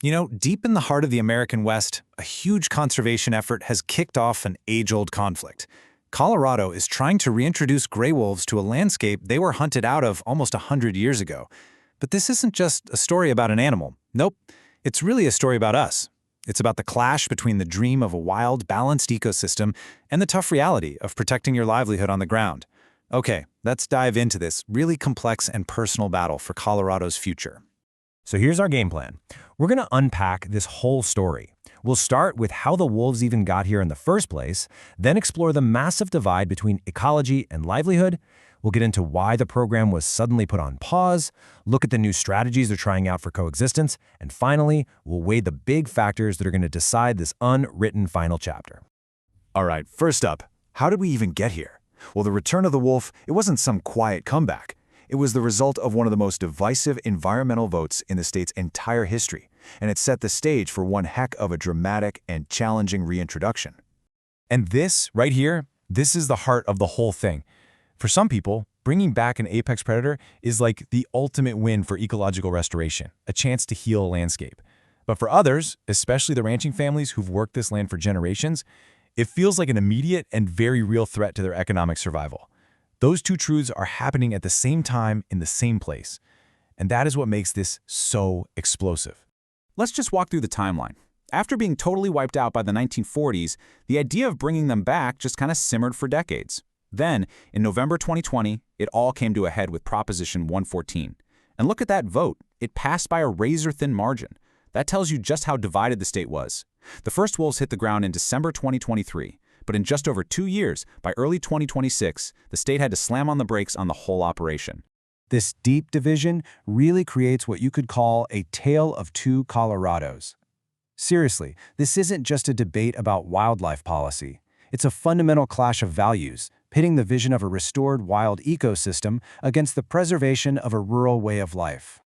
Deep in the heart of the American West, a huge conservation effort has kicked off an age-old conflict. Colorado is trying to reintroduce gray wolves to a landscape they were hunted out of almost 100 years ago. But this isn't just a story about an animal. Nope, it's really a story about us. It's about the clash between the dream of a wild, balanced ecosystem and the tough reality of protecting your livelihood on the ground. Okay, let's dive into this really complex and personal battle for Colorado's future. So here's our game plan. We're going to unpack this whole story. We'll start with how the wolves even got here in the first place, then explore the massive divide between ecology and livelihood. We'll get into why the program was suddenly put on pause, look at the new strategies they're trying out for coexistence, and finally, we'll weigh the big factors that are going to decide this unwritten final chapter. All right, first up, how did we even get here? Well, the return of the wolf, it wasn't some quiet comeback. It was the result of one of the most divisive environmental votes in the state's entire history, and it set the stage for one heck of a dramatic and challenging reintroduction. And this, right here, this is the heart of the whole thing. For some people, bringing back an apex predator is like the ultimate win for ecological restoration, a chance to heal a landscape. But for others, especially the ranching families who've worked this land for generations, it feels like an immediate and very real threat to their economic survival. Those two truths are happening at the same time in the same place. And that is what makes this so explosive. Let's just walk through the timeline. After being totally wiped out by the 1940s, the idea of bringing them back just kind of simmered for decades. Then, in November 2020, it all came to a head with Proposition 114. And look at that vote. It passed by a razor-thin margin. That tells you just how divided the state was. The first wolves hit the ground in December 2023. But in just over 2 years, by early 2026, the state had to slam on the brakes on the whole operation. This deep division really creates what you could call a tale of two Colorados. Seriously, this isn't just a debate about wildlife policy. It's a fundamental clash of values, pitting the vision of a restored wild ecosystem against the preservation of a rural way of life.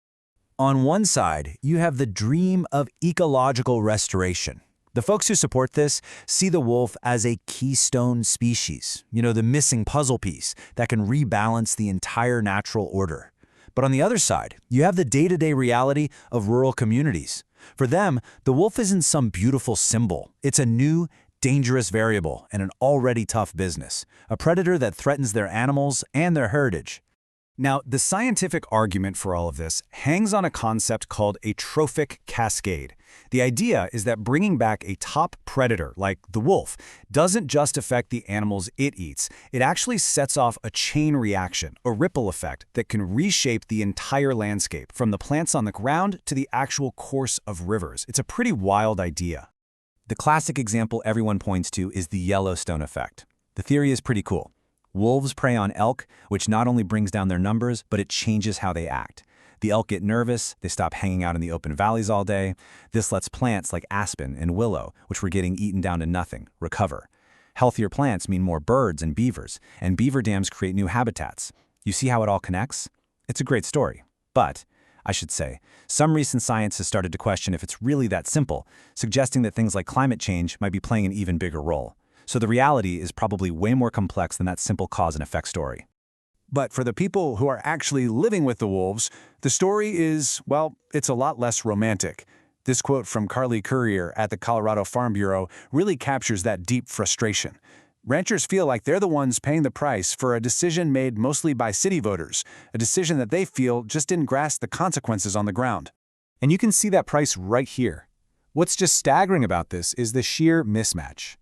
On one side, you have the dream of ecological restoration. The folks who support this see the wolf as a keystone species, the missing puzzle piece that can rebalance the entire natural order. But on the other side, you have the day-to-day reality of rural communities. For them, the wolf isn't some beautiful symbol. It's a new, dangerous variable and an already tough business, a predator that threatens their animals and their heritage. Now, the scientific argument for all of this hangs on a concept called a trophic cascade. The idea is that bringing back a top predator, like the wolf, doesn't just affect the animals it eats. It actually sets off a chain reaction, a ripple effect, that can reshape the entire landscape, from the plants on the ground to the actual course of rivers. It's a pretty wild idea. The classic example everyone points to is the Yellowstone effect. The theory is pretty cool. Wolves prey on elk, which not only brings down their numbers, but it changes how they act. The elk get nervous, they stop hanging out in the open valleys all day. This lets plants like aspen and willow, which were getting eaten down to nothing, recover. Healthier plants mean more birds and beaver dams create new habitats. You see how it all connects? It's a great story. But, I should say, some recent science has started to question if it's really that simple, suggesting that things like climate change might be playing an even bigger role. So the reality is probably way more complex than that simple cause and effect story. But for the people who are actually living with the wolves, the story is, well, it's a lot less romantic. This quote from Carly Currier at the Colorado Farm Bureau really captures that deep frustration. Ranchers feel like they're the ones paying the price for a decision made mostly by city voters, a decision that they feel just didn't grasp the consequences on the ground. And you can see that price right here. What's just staggering about this is the sheer mismatch.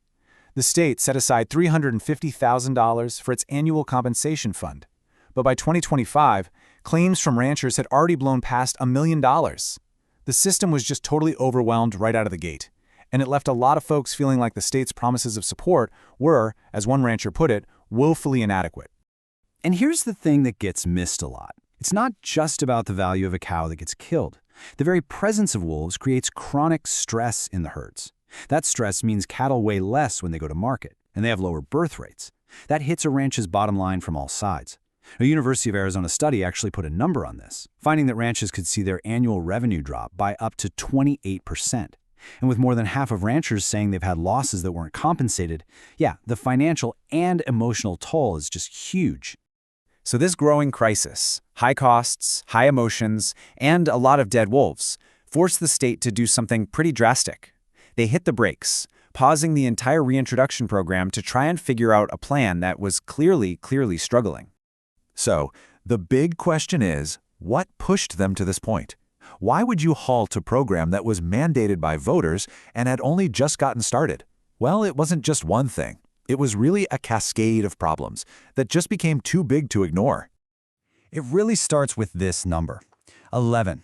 The state set aside $350,000 for its annual compensation fund. But by 2025, claims from ranchers had already blown past $1 million. The system was just totally overwhelmed right out of the gate. And it left a lot of folks feeling like the state's promises of support were, as one rancher put it, woefully inadequate. And here's the thing that gets missed a lot. It's not just about the value of a cow that gets killed. The very presence of wolves creates chronic stress in the herds. That stress means cattle weigh less when they go to market, and they have lower birth rates. That hits a ranch's bottom line from all sides. A University of Arizona study actually put a number on this, finding that ranches could see their annual revenue drop by up to 28%. And with more than half of ranchers saying they've had losses that weren't compensated, the financial and emotional toll is just huge. So this growing crisis, high costs, high emotions, and a lot of dead wolves, forced the state to do something pretty drastic. They hit the brakes, pausing the entire reintroduction program to try and figure out a plan that was clearly struggling. So, the big question is, what pushed them to this point? Why would you halt a program that was mandated by voters and had only just gotten started? Well, it wasn't just one thing. It was really a cascade of problems that just became too big to ignore. It really starts with this number, 11.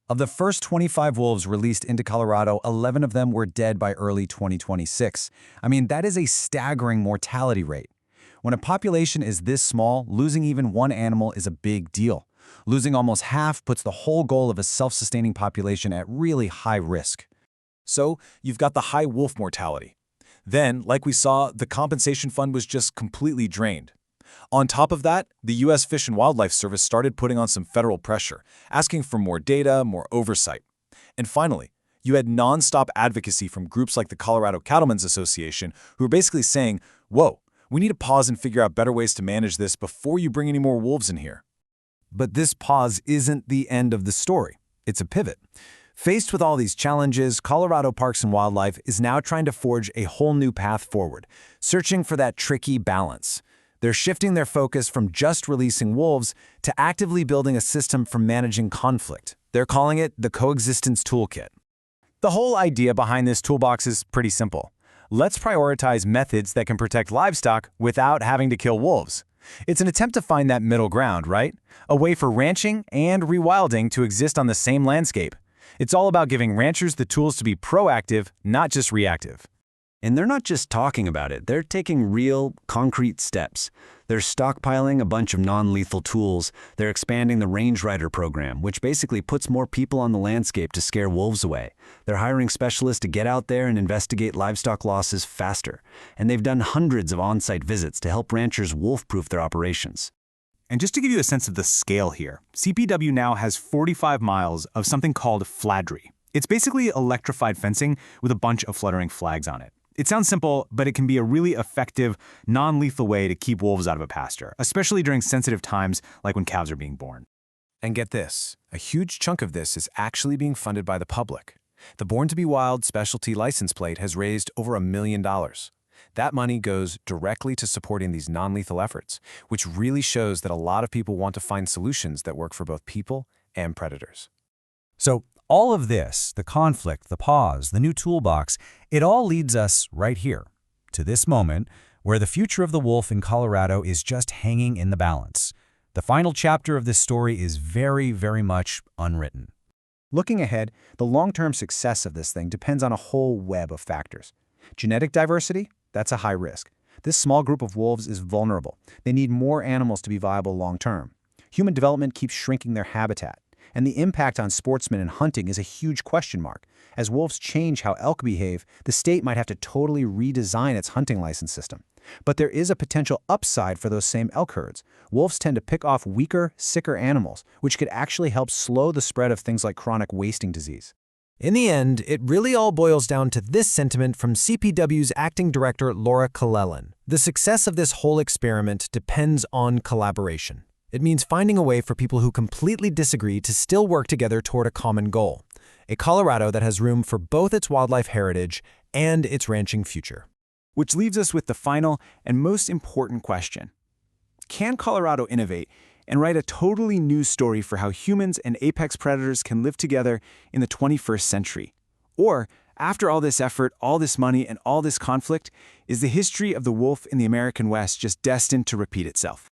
Of the first 25 wolves released into Colorado, 11 of them were dead by early 2026. I mean, that is a staggering mortality rate. When a population is this small, losing even one animal is a big deal. Losing almost half puts the whole goal of a self-sustaining population at really high risk. So you've got the high wolf mortality. Then, like we saw, the compensation fund was just completely drained. On top of that, the U.S. Fish and Wildlife Service started putting on some federal pressure, asking for more data, more oversight. And finally, you had nonstop advocacy from groups like the Colorado Cattlemen's Association, who were basically saying, whoa, we need to pause and figure out better ways to manage this before you bring any more wolves in here. But this pause isn't the end of the story. It's a pivot. Faced with all these challenges, Colorado Parks and Wildlife is now trying to forge a whole new path forward, searching for that tricky balance. They're shifting their focus from just releasing wolves to actively building a system for managing conflict. They're calling it the Coexistence Toolkit. The whole idea behind this toolbox is pretty simple. Let's prioritize methods that can protect livestock without having to kill wolves. It's an attempt to find that middle ground, right? A way for ranching and rewilding to exist on the same landscape. It's all about giving ranchers the tools to be proactive, not just reactive. And they're not just talking about it, they're taking real, concrete steps. They're stockpiling a bunch of non-lethal tools. They're expanding the Range Rider program, which basically puts more people on the landscape to scare wolves away. They're hiring specialists to get out there and investigate livestock losses faster. And they've done hundreds of on-site visits to help ranchers wolf-proof their operations. And just to give you a sense of the scale here, CPW now has 45 miles of something called fladry. It's basically electrified fencing with a bunch of fluttering flags on it. It sounds simple, but it can be a really effective, non-lethal way to keep wolves out of a pasture, especially during sensitive times like when calves are being born. And get this, a huge chunk of this is actually being funded by the public. The Born to be Wild specialty license plate has raised over $1 million. That money goes directly to supporting these non-lethal efforts, which really shows that a lot of people want to find solutions that work for both people and predators. So all of this, the conflict, the pause, the new toolbox, it all leads us right here, to this moment where the future of the wolf in Colorado is just hanging in the balance. The final chapter of this story is very, very much unwritten. Looking ahead, the long-term success of this thing depends on a whole web of factors. Genetic diversity? That's a high risk. This small group of wolves is vulnerable. They need more animals to be viable long-term. Human development keeps shrinking their habitat. And the impact on sportsmen and hunting is a huge question mark. As wolves change how elk behave, the state might have to totally redesign its hunting license system. But there is a potential upside for those same elk herds. Wolves tend to pick off weaker, sicker animals, which could actually help slow the spread of things like chronic wasting disease. In the end, it really all boils down to this sentiment from CPW's acting director, Laura Kalelin. The success of this whole experiment depends on collaboration. It means finding a way for people who completely disagree to still work together toward a common goal, a Colorado that has room for both its wildlife heritage and its ranching future. Which leaves us with the final and most important question. Can Colorado innovate and write a totally new story for how humans and apex predators can live together in the 21st century? Or, after all this effort, all this money, and all this conflict, is the history of the wolf in the American West just destined to repeat itself?